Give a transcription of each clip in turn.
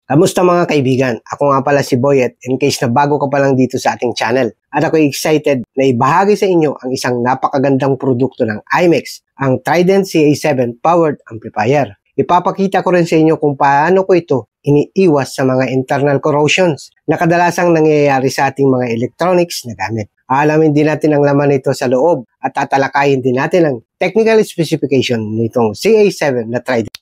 Kamusta mga kaibigan? Ako nga pala si Boyet in case na bago ka pa lang dito sa ating channel. At ako excited na ibahagi sa inyo ang isang napakagandang produkto ng IMEX, ang Trident CA7 Powered Amplifier. Ipapakita ko rin sa inyo kung paano ko ito iniiwas sa mga internal corrosions na kadalasang nangyayari sa ating mga electronics na gamit. Alamin din natin ang laman nito sa loob at tatalakayin din natin ang technical specification nitong CA7 na Trident.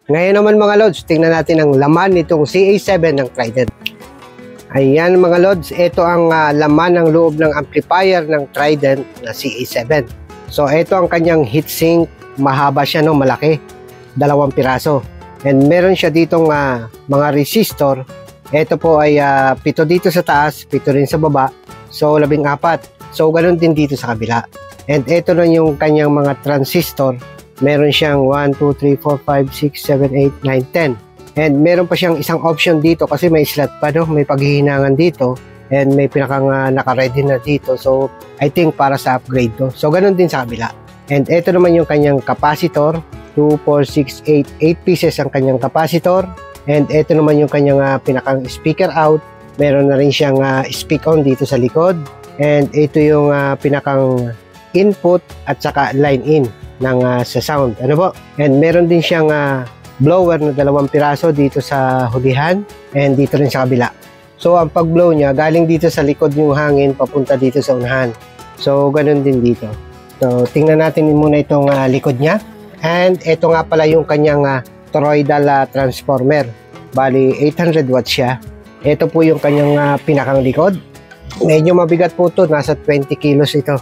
Ngayon naman mga Lods, tingnan natin ang laman nitong CA7 ng Trident. Ayan mga Lods, ito ang laman ng loob ng amplifier ng Trident na CA7. So ito ang kanyang heatsink, mahaba siya, no, malaki, 2 piraso. And meron siya ditong mga resistor. Ito po ay 7 dito sa taas, 7 rin sa baba, so 14. So ganoon din dito sa kabila. And ito na yung kanyang mga transistor. Meron siyang 1, 2, 3, 4, 5, 6, 7, 8, 9, 10. And meron pa siyang isang option dito kasi may slot pa, no? May paghihinangan dito. And may pinakang naka-ready na dito. So, I think para sa upgrade to. So, ganun din sa kabila. And ito naman yung kanyang capacitor. 2, 4, 6, 8 pieces ang kanyang capacitor. And ito naman yung kanyang pinakang speaker out. Meron na rin siyang speak on dito sa likod. And ito yung pinakang input at saka line in ng sa sound, ano po? And meron din siyang blower na 2 piraso dito sa hulihan and dito rin sa kabila. So ang pag-blow niya galing dito sa likod yung hangin papunta dito sa unahan. So ganun din dito. So tingnan natin muna itong likod niya. And ito nga pala yung kanyang toroidal transformer. Bali 800 watts siya. Ito po yung kanyang pinakang likod. Medyo mabigat po ito, nasa 20 kilos ito.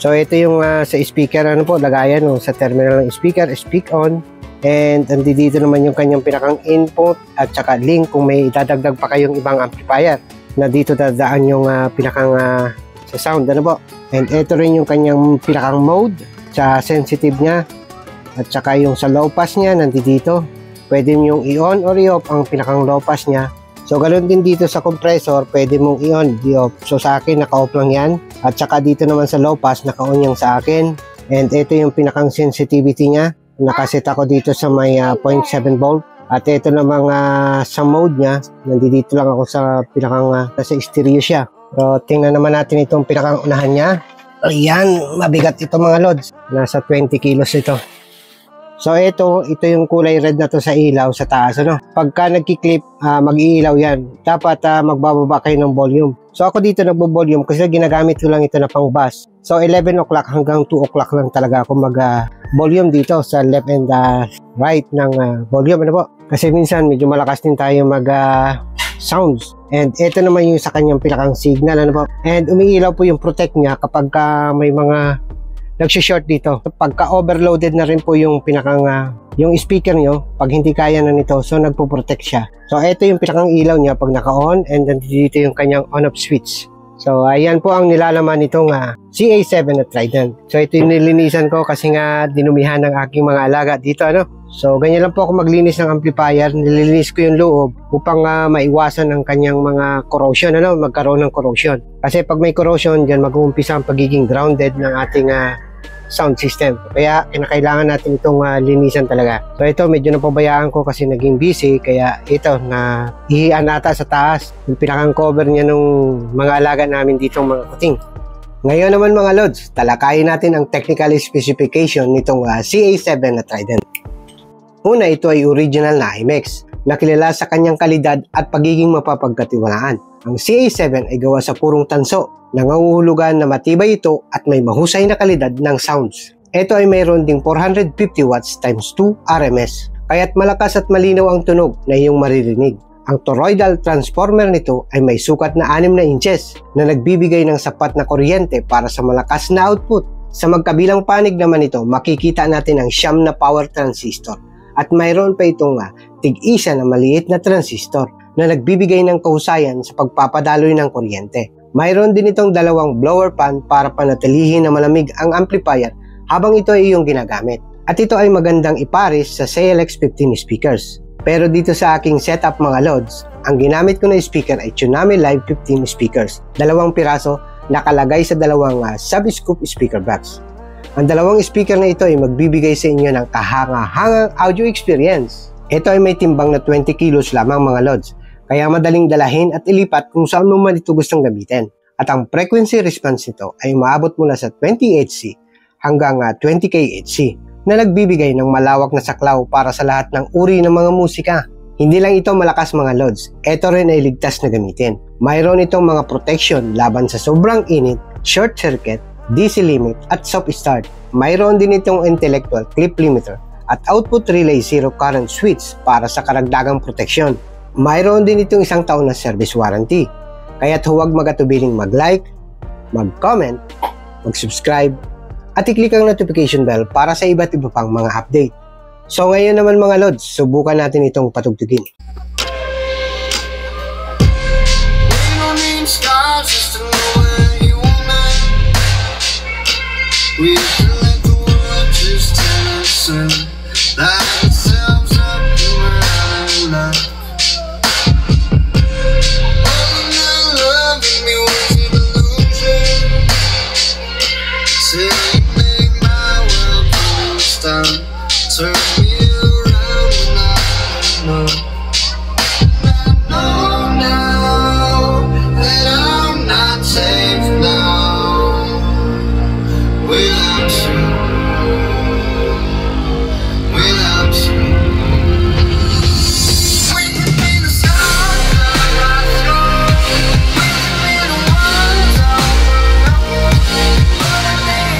So ito yung sa speaker, ano po, lagayan sa terminal ng speaker, speak on. And dito naman yung kanyang pinakang input at saka link kung may dadagdag pa kayong ibang amplifier na dito dadaan yung pinakang sa sound, ano po. And ito rin yung kanyang pinakang mode sa sensitive niya at saka yung sa low pass niya nandito. Pwede yung i-on or i-off ang pinakang low pass niya. So, ganoon din dito sa compressor, pwede mong i-on, i-off. So, sa akin, naka-off lang yan. At saka dito naman sa low pass, naka-on yung sa akin. And ito yung pinakang sensitivity niya. Nakaset ako dito sa may 0.7 volt. At ito namang sa mode niya, nandito lang ako sa pinakang nasa stereo siya. So, tingnan naman natin itong pinakang unahan niya. Ayan, mabigat ito mga Lods. Nasa 20 kilos ito. So ito yung kulay red na to sa ilaw sa taas, ano. Pagka nagki-clip, mag-iilaw yan. Dapat magbababa kayo ng volume. So ako dito nagbo-volume kasi ginagamit ko lang ito na pang bass. So 11 o'clock hanggang 2 o'clock lang talaga ako mag-volume dito sa left and right ng volume, ano po. Kasi minsan medyo malakas din tayo mag-sounds. And ito naman yung sa kanyang pinakang signal, ano po. And umiilaw po yung protect niya kapag may mga nag-short dito. Pagka overloaded na rin po yung pinakang yung speaker nyo, pag hindi kaya na nito, so nagpo-protect siya. So ito yung pinakang ilaw niya pag naka-on, and then dito yung kanyang on-off switch. So ayan po ang nilalaman nitong CA7 na Trident. So ito yung nilinisan ko kasi nga dinumihan ng aking mga alaga dito, ano. So ganyan lang po ako maglinis ng amplifier. Nililinis ko yung loob upang maiwasan ang kanyang mga corrosion, ano, magkaroon ng corrosion. Kasi pag may corrosion, dyan mag-uumpisa ang pagiging grounded ng ating sound system. Kaya kinakailangan natin itong linisan talaga. So ito medyo napabayaan ko kasi naging busy, kaya ito na ihian ata sa taas yung pinakang cover niya nung mga alaga namin ditong mga kuting. Ngayon naman mga Lods, talakayin natin ang technical specification nitong CA7 na Trident. Una, ito ay original na IMEX na kilala sa kanyang kalidad at pagiging mapapagkatiwalaan. Ang CA7 ay gawa sa purong tanso, nangangahulugan na matibay ito at may mahusay na kalidad ng sounds. Ito ay mayroon ding 450 watts times 2 RMS, kaya't malakas at malinaw ang tunog na iyong maririnig. Ang toroidal transformer nito ay may sukat na 6 na inches na nagbibigay ng sapat na kuryente para sa malakas na output. Sa magkabilang panig naman ito, makikita natin ang siyam na power transistor at mayroon pa itong tig-isa na maliit na transistor na nagbibigay ng kahusayan sa pagpapadaloy ng kuryente. Mayroon din itong dalawang blower fan para panatilihin na malamig ang amplifier habang ito ay iyong ginagamit. At ito ay magandang ipares sa CLX15 speakers. Pero dito sa aking setup mga lods, ang ginamit ko na speaker ay Tsunami Live 15 speakers. 2 piraso nakalagay sa dalawang sub-scoop speaker box. Ang dalawang speaker na ito ay magbibigay sa inyo ng kahanga-hangang audio experience. Ito ay may timbang na 20 kilos lamang mga lods, kaya madaling dalahin at ilipat kung saan mo man ito gustong gamitin. At ang frequency response nito ay maabot mula sa 20 Hz hanggang 20 kHz na nagbibigay ng malawak na saklaw para sa lahat ng uri ng mga musika. Hindi lang ito malakas mga lods, ito rin ay ligtas na gamitin. Mayroon itong mga protection laban sa sobrang init, short circuit, DC limit at soft start. Mayroon din itong intellectual clip limiter at output relay zero current switch para sa karagdagang proteksyon. Mayroon din itong 1 taon na service warranty, kaya't huwag magatubiling mag-like, mag-comment, mag-subscribe, at i-click ang notification bell para sa iba't iba pang mga update. So ngayon naman mga lods, subukan natin itong patugtugin. Turn me around and I know now that I'm not safe now without you, without you. We can be the stars of our soul, we can be the ones of our own, but I think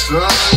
strong.